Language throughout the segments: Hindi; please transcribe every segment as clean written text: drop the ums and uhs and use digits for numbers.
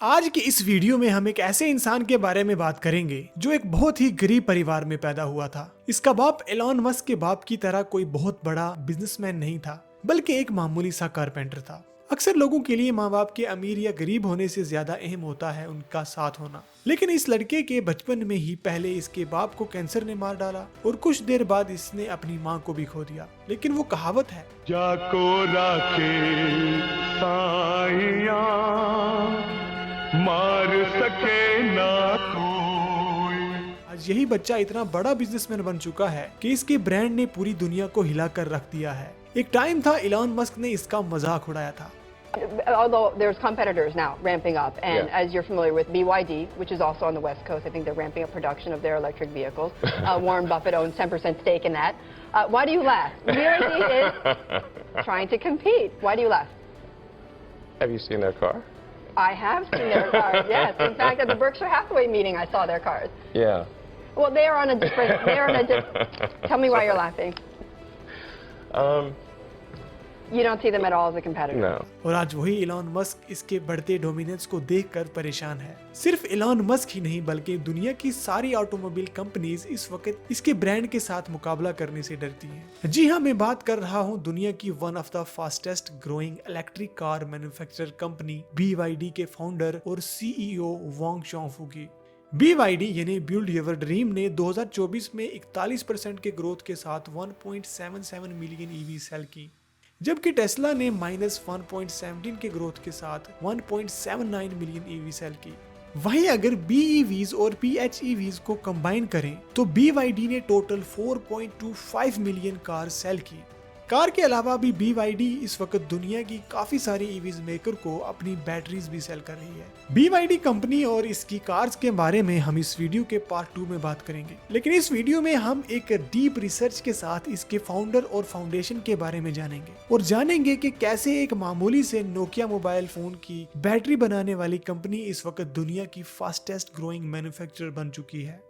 आज की इस वीडियो में हम एक ऐसे इंसान के बारे में बात करेंगे जो एक बहुत ही गरीब परिवार में पैदा हुआ था। इसका बाप एलॉन मस्क के बाप की तरह कोई बहुत बड़ा बिजनेसमैन नहीं था, बल्कि एक मामूली सा कारपेंटर था। अक्सर लोगों के लिए माँ बाप के अमीर या गरीब होने से ज्यादा अहम होता है उनका साथ होना, लेकिन इस लड़के के बचपन में ही पहले इसके बाप को कैंसर ने मार डाला और कुछ देर बाद इसने अपनी माँ को भी खो दिया। लेकिन वो कहावत है, जाको राखे साइया मार सके ना कोई। आज यही बच्चा इतना बड़ा बिजनेसमैन बन चुका है कि इसके ब्रांड ने पूरी दुनिया को हिला कर रख दिया है। एक टाइम था इलॉन मस्क ने इसका मजाक उड़ाया था। Although there's competitors now ramping up, and Yeah. as you're familiar with BYD, which is also on the West Coast, I think they're ramping up production of their electric vehicles. Warren Buffett owns 10% stake in that. Why do you laugh? BYD is trying to compete. Why do you laugh? Have you seen their car? I have seen their cars, yes. In fact, at the Berkshire Hathaway meeting, I saw their cars. Yeah. Well, they are on a different, tell me why you're laughing. You don't see them at all as a competitor. No. और आज वही इलॉन मस्क इसके बढ़ते डोमिनेंस को देखकर परेशान है। सिर्फ इलॉन मस्क ही नहीं बल्कि दुनिया की सारी ऑटोमोबाइल कंपनीज इस वक्त इसके ब्रांड के साथ मुकाबला करने से डरती हैं। जी हाँ, मैं बात कर रहा हूँ दुनिया की one of the fastest growing electric car manufacturer company BYD के फाउंडर और CEO वांग चोंफू की। BYD यानी बिल्ड योर ड्रीम ने 2024 में 41% के ग्रोथ के साथ 1.77 मिलियन EV सेल की, जबकि टेस्ला ने -1.17 के ग्रोथ के साथ 1.79 मिलियन EV सेल की। वहीं अगर BEVs और PHEVs को कंबाइन करें तो BYD ने टोटल 4.25 मिलियन कार सेल की। कार के अलावा भी BYD इस वक्त दुनिया की काफी सारी EVs मेकर को अपनी बैटरीज भी सेल कर रही है। BYD कंपनी और इसकी कार्स के बारे में हम इस वीडियो के पार्ट 2 में बात करेंगे, लेकिन इस वीडियो में हम एक डीप रिसर्च के साथ इसके फाउंडर और फाउंडेशन के बारे में जानेंगे और जानेंगे कि कैसे एक मामूली से नोकिया मोबाइल फोन की बैटरी बनाने वाली कंपनी इस वक्त दुनिया की फास्टेस्ट ग्रोइंग मैन्युफैक्चरर बन चुकी है।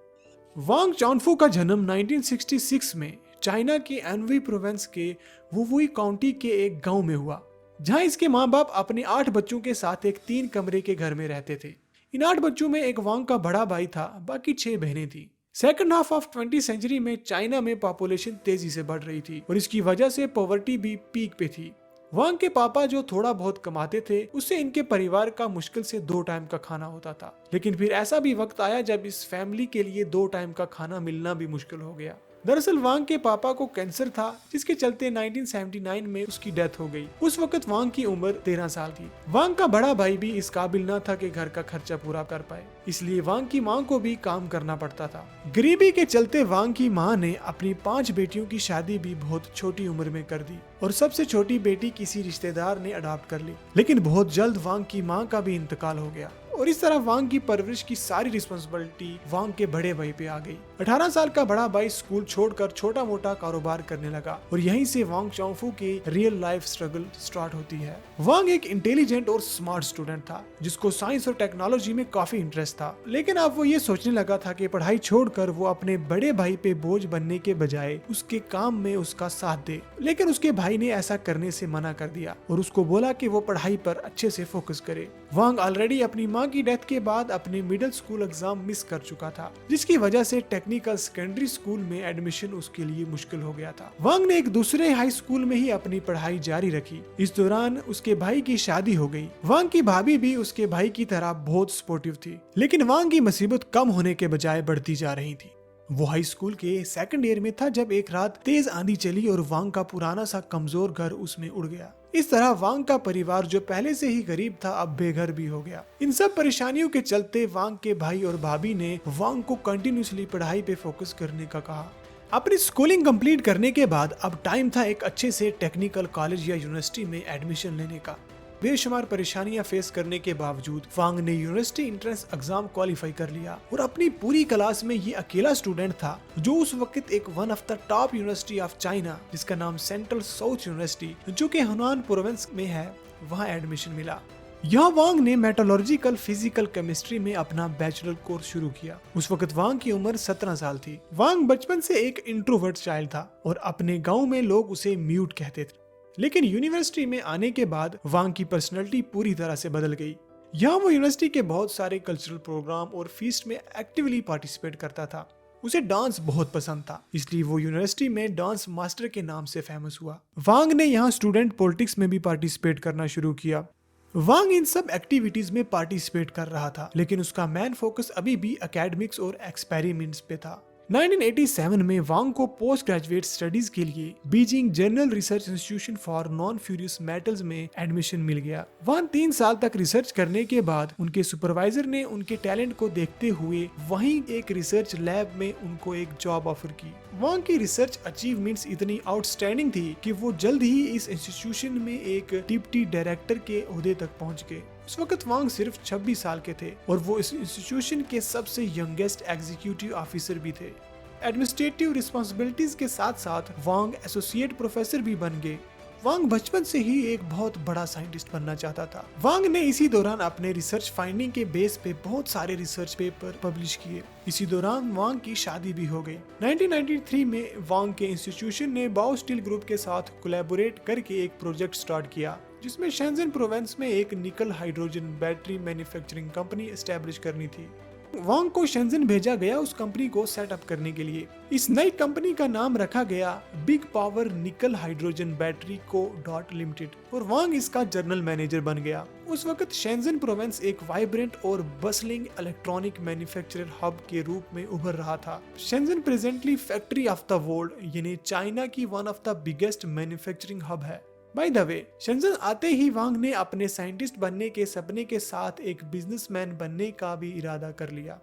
वांग चोंफू का जन्म 1966 में चाइना के एनवी प्रोविंस के वुवुई काउंटी के एक गांव में हुआ, जहां इसके माँ बाप अपने 8 बच्चों के साथ एक 3 कमरे के घर में रहते थे। इन 8 बच्चों में एक वांग का बड़ा भाई था, बाकी 6 बहनें थी। Second half of 20th century में चाइना में पॉपुलेशन तेजी से बढ़ रही थी और इसकी वजह से पॉवर्टी भी पीक पे थी। वांग के पापा जो थोड़ा बहुत कमाते थे उससे इनके परिवार का मुश्किल से 2 टाइम का खाना होता था, लेकिन फिर ऐसा भी वक्त आया जब इस फैमिली के लिए 2 टाइम का खाना मिलना भी मुश्किल हो गया। दरअसल वांग के पापा को कैंसर था, जिसके चलते 1979 में उसकी डेथ हो गई। उस वक्त वांग की उम्र 13 साल थी। वांग का बड़ा भाई भी इस काबिल न था कि घर का खर्चा पूरा कर पाए, इसलिए वांग की मां को भी काम करना पड़ता था। गरीबी के चलते वांग की मां ने अपनी 5 बेटियों की शादी भी बहुत छोटी उम्र में कर दी और सबसे छोटी बेटी किसी रिश्तेदार ने अडॉप्ट कर ली। लेकिन बहुत जल्द वांग की मां का भी इंतकाल हो गया और इस तरह वांग की परवरिश की सारी रिस्पॉन्सिबिलिटी वांग के बड़े भाई पे आ गई। 18 साल का बड़ा भाई स्कूल छोड़कर छोटा मोटा कारोबार करने लगा और यहीं से वांग चोंफू की रियल लाइफ स्ट्रगल स्टार्ट होती है। वांग एक इंटेलिजेंट और स्मार्ट स्टूडेंट था जिसको साइंस और टेक्नोलॉजी में काफी इंटरेस्ट था, लेकिन अब वो ये सोचने लगा था कि पढ़ाई छोड़कर वो अपने बड़े भाई पे बोझ बनने के बजाय उसके काम में उसका साथ दे। लेकिन उसके भाई ने ऐसा करने से मना कर दिया और उसको बोला कि वो पढ़ाई पर अच्छे से फोकस करे। वांग ऑलरेडी अपनी मां की डेथ के बाद अपने मिडिल स्कूल एग्जाम मिस कर चुका था, जिसकी वजह से टेक्निकल सेकेंडरी स्कूल में एडमिशन उसके लिए मुश्किल हो गया था। वांग ने एक दूसरे हाई स्कूल में ही अपनी पढ़ाई जारी रखी। इस दौरान उसके भाई की शादी हो गई। वांग की भाभी भी उसके भाई की तरह बहुत सपोर्टिव थी, लेकिन वांग की मुसीबत कम होने के बजाय बढ़ती जा रही थी। वो हाई स्कूल के सेकंड ईयर में था जब एक रात तेज आंधी चली और वांग का पुराना सा कमजोर घर उसमें उड़ गया। इस तरह वांग का परिवार जो पहले से ही गरीब था अब बेघर भी हो गया। इन सब परेशानियों के चलते वांग के भाई और भाभी ने वांग को कंटिन्यूसली पढ़ाई पे फोकस करने का कहा। अपनी स्कूलिंग कंप्लीट करने के बाद अब टाइम था एक अच्छे से टेक्निकल कॉलेज या यूनिवर्सिटी में एडमिशन लेने का। बेशुमार परेशानियां फेस करने के बावजूद वांग ने यूनिवर्सिटी एंट्रेंस एग्जाम क्वालिफाई कर लिया और अपनी पूरी क्लास में ये अकेला स्टूडेंट था जो उस वक्त एक one of the top university of China, जिसका नाम सेंट्रल साउथ यूनिवर्सिटी जो कि हुनान प्रोविंस में है, वहाँ एडमिशन मिला। यहाँ वांग ने मेटलर्जिकल फिजिकल केमिस्ट्री में अपना बैचलर कोर्स शुरू किया। उस वक्त वांग की उम्र 17 साल थी। वांग बचपन से एक इंट्रोवर्ट चाइल्ड था और अपने गाँव में लोग उसे म्यूट कहते थे, लेकिन यूनिवर्सिटी में आने के बाद वांग की पर्सनैलिटी पूरी तरह से बदल गई। यहाँ वो यूनिवर्सिटी के बहुत सारे कल्चरल प्रोग्राम और फीस्ट में एक्टिवली पार्टिसिपेट करता था। उसे डांस बहुत पसंद था, इसलिए वो यूनिवर्सिटी में डांस मास्टर के नाम से फेमस हुआ। वांग ने यहाँ स्टूडेंट पॉलिटिक्स में भी पार्टिसिपेट करना शुरू किया। वांग इन सब एक्टिविटीज में पार्टिसिपेट कर रहा था, लेकिन उसका मेन फोकस अभी भी एकेडमिक्स और एक्सपेरिमेंट्स पे था। 1987 में वांग को पोस्ट ग्रेजुएट स्टडीज के लिए Beijing journal research institution for non furious metals में एडमिशन मिल गया। वहाँ 3 साल तक रिसर्च करने के बाद उनके सुपरवाइजर ने उनके टैलेंट को देखते हुए वहीं एक रिसर्च लैब में उनको एक जॉब ऑफर की। वांग की रिसर्च अचीवमेंट्स इतनी आउटस्टैंडिंग थी कि वो जल्द ही इस इंस्टीट्यूशन में एक डिप्टी डायरेक्टर के ओहदे तक पहुंच गए। उस वक्त वांग सिर्फ 26 साल के थे और वो इस इंस्टीट्यूशन के सबसे यंगेस्ट एग्जीक्यूटिव ऑफिसर भी थे। एडमिनिस्ट्रेटिव रिस्पॉन्सिबिलिटीज के साथ साथ वांग एसोसिएट प्रोफेसर भी बन गए। वांग बचपन से ही एक बहुत बड़ा साइंटिस्ट बनना चाहता था। वांग ने इसी दौरान अपने रिसर्च फाइंडिंग के बेस पे बहुत सारे रिसर्च पेपर पब्लिश किए। इसी दौरान वांग की शादी भी हो गई। 1993 में वांग के इंस्टीट्यूशन ने बाओ स्टील ग्रुप के साथ कोलैबोरेट करके एक प्रोजेक्ट स्टार्ट किया, जिसमें शेंजन प्रोविंस में एक निकल Hydrogen battery manufacturing company establish करनी थी। वांग को शेंजन भेजा गया उस कंपनी को सेटअप करने के लिए। इस नई कंपनी का नाम रखा गया Big Power Nickel Hydrogen Battery Co Limited और वांग इसका जनरल मैनेजर बन गया। उस वक्त शेंजन प्रोविंस एक वाइब्रेंट और बसलिंग इलेक्ट्रॉनिक मैन्युफैक्चरर हब के रूप में उभर रहा था। Shenzhen presently factory of the world यानी चाइना की one of the biggest manufacturing hub है। बाय द वे, शेंजन आते ही वांग ने अपने साइंटिस्ट बनने के सपने के साथ एक बिजनेसमैन बनने का भी इरादा कर लिया।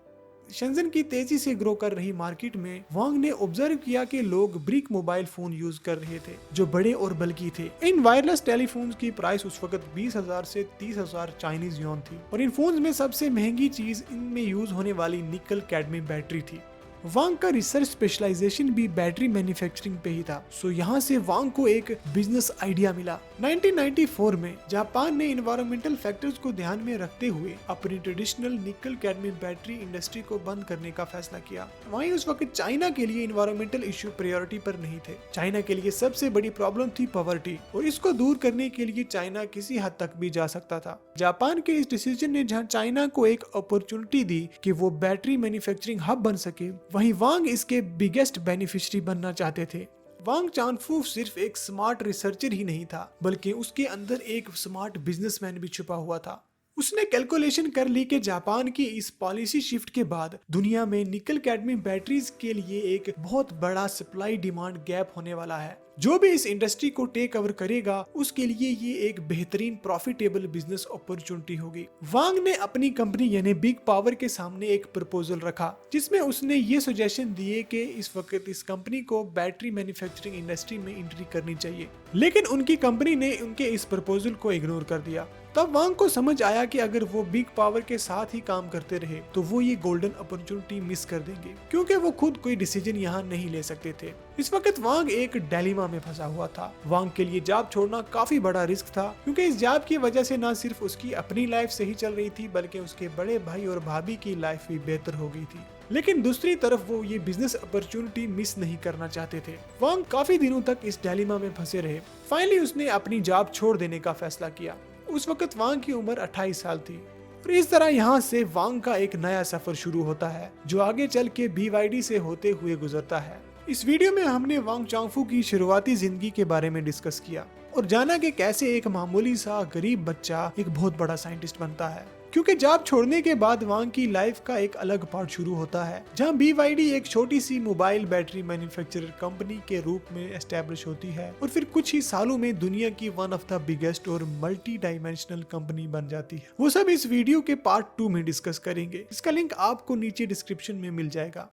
शेंजन की तेजी से ग्रो कर रही मार्केट में वांग ने ऑब्जर्व किया कि लोग ब्रिक मोबाइल फोन यूज कर रहे थे जो बड़े और बल्कि थे। इन वायरलेस टेलीफोन्स की प्राइस उस वक्त 20,000 से 30,000 चाइनीज युआन थी और इन फोन्स में सबसे महंगी चीज इनमें यूज होने वाली निकल कैडमियम बैटरी थी। वांग का रिसर्च स्पेशलाइजेशन भी बैटरी मैन्युफैक्चरिंग पे ही था, सो यहाँ से वांग को एक बिजनेस आइडिया मिला। 1994 में जापान ने इन्वायरमेंटल फैक्टर्स को ध्यान में रखते हुए अपनी ट्रेडिशनल निकल कैडमियम बैटरी इंडस्ट्री को बंद करने का फैसला किया। वहीं उस वक्त चाइना के लिए इन्वायरमेंटल इश्यू प्रायोरिटी पर नहीं थे। चाइना के लिए सबसे बड़ी प्रॉब्लम थी पॉवर्टी और इसको दूर करने के लिए चाइना किसी हद तक भी जा सकता था। जापान के इस डिसीजन ने जहाँ चाइना को एक अपॉर्चुनिटी दी कि वो बैटरी मैन्युफैक्चरिंग हब बन सके, वहीं वांग इसके बिगेस्ट बेनिफिशियरी बनना चाहते थे। वांग चानफू सिर्फ एक स्मार्ट रिसर्चर ही नहीं था, बल्कि उसके अंदर एक स्मार्ट बिजनेसमैन भी छुपा हुआ था। उसने कैलकुलेशन कर ली कि जापान की इस पॉलिसी शिफ्ट के बाद दुनिया में निकल कैडमियम बैटरीज के लिए एक बहुत बड़ा सप्लाई डिमांड गैप होने वाला है। जो भी इस इंडस्ट्री को टेक ओवर करेगा उसके लिए ये एक बेहतरीन प्रॉफिटेबल बिजनेस अपॉर्चुनिटी होगी। वांग ने अपनी कंपनी यानी बिग पावर के सामने एक प्रपोजल रखा, जिसमें उसने ये सजेशन दिए कि इस वक्त इस कंपनी को बैटरी मैन्युफैक्चरिंग इंडस्ट्री में एंट्री करनी चाहिए, लेकिन उनकी कंपनी ने उनके इस प्रपोजल को इग्नोर कर दिया। तब वांग को समझ आया कि अगर वो बिग पावर के साथ ही काम करते रहे तो वो ये गोल्डन अपॉर्चुनिटी मिस कर देंगे, क्योंकि वो खुद कोई डिसीजन यहाँ नहीं ले सकते थे। इस वक्त वांग एक डिलेमा में फंसा हुआ था। वांग के लिए जॉब छोड़ना काफी बड़ा रिस्क था, क्योंकि इस जॉब की वजह से न सिर्फ उसकी अपनी लाइफ सही चल रही थी, बल्कि उसके बड़े भाई और भाभी की लाइफ भी बेहतर हो गई थी। लेकिन दूसरी तरफ वो ये बिजनेस अपॉर्चुनिटी मिस नहीं करना चाहते थे। वांग काफी दिनों तक इस डिलेमा में फंसे रहे। फाइनली उसने अपनी जॉब छोड़ देने का फैसला किया। उस वक्त वांग की उम्र 28 साल थी और इस तरह यहाँ से वांग का एक नया सफर शुरू होता है, जो आगे चल के BYD से होते हुए गुजरता है। इस वीडियो में हमने वांग चांगफू की शुरुआती जिंदगी के बारे में डिस्कस किया और जाना कि कैसे एक मामूली सा गरीब बच्चा एक बहुत बड़ा साइंटिस्ट बनता है। क्योंकि जॉब छोड़ने के बाद वांग की लाइफ का एक अलग पार्ट शुरू होता है, जहां BYD एक छोटी सी मोबाइल बैटरी मैन्युफैक्चरर कंपनी के रूप में एस्टेब्लिश होती है और फिर कुछ ही सालों में दुनिया की वन ऑफ द बिगेस्ट और मल्टी डायमेंशनल कंपनी बन जाती है। वो सब इस वीडियो के पार्ट 2 में डिस्कस करेंगे। इसका लिंक आपको नीचे डिस्क्रिप्शन में मिल जाएगा।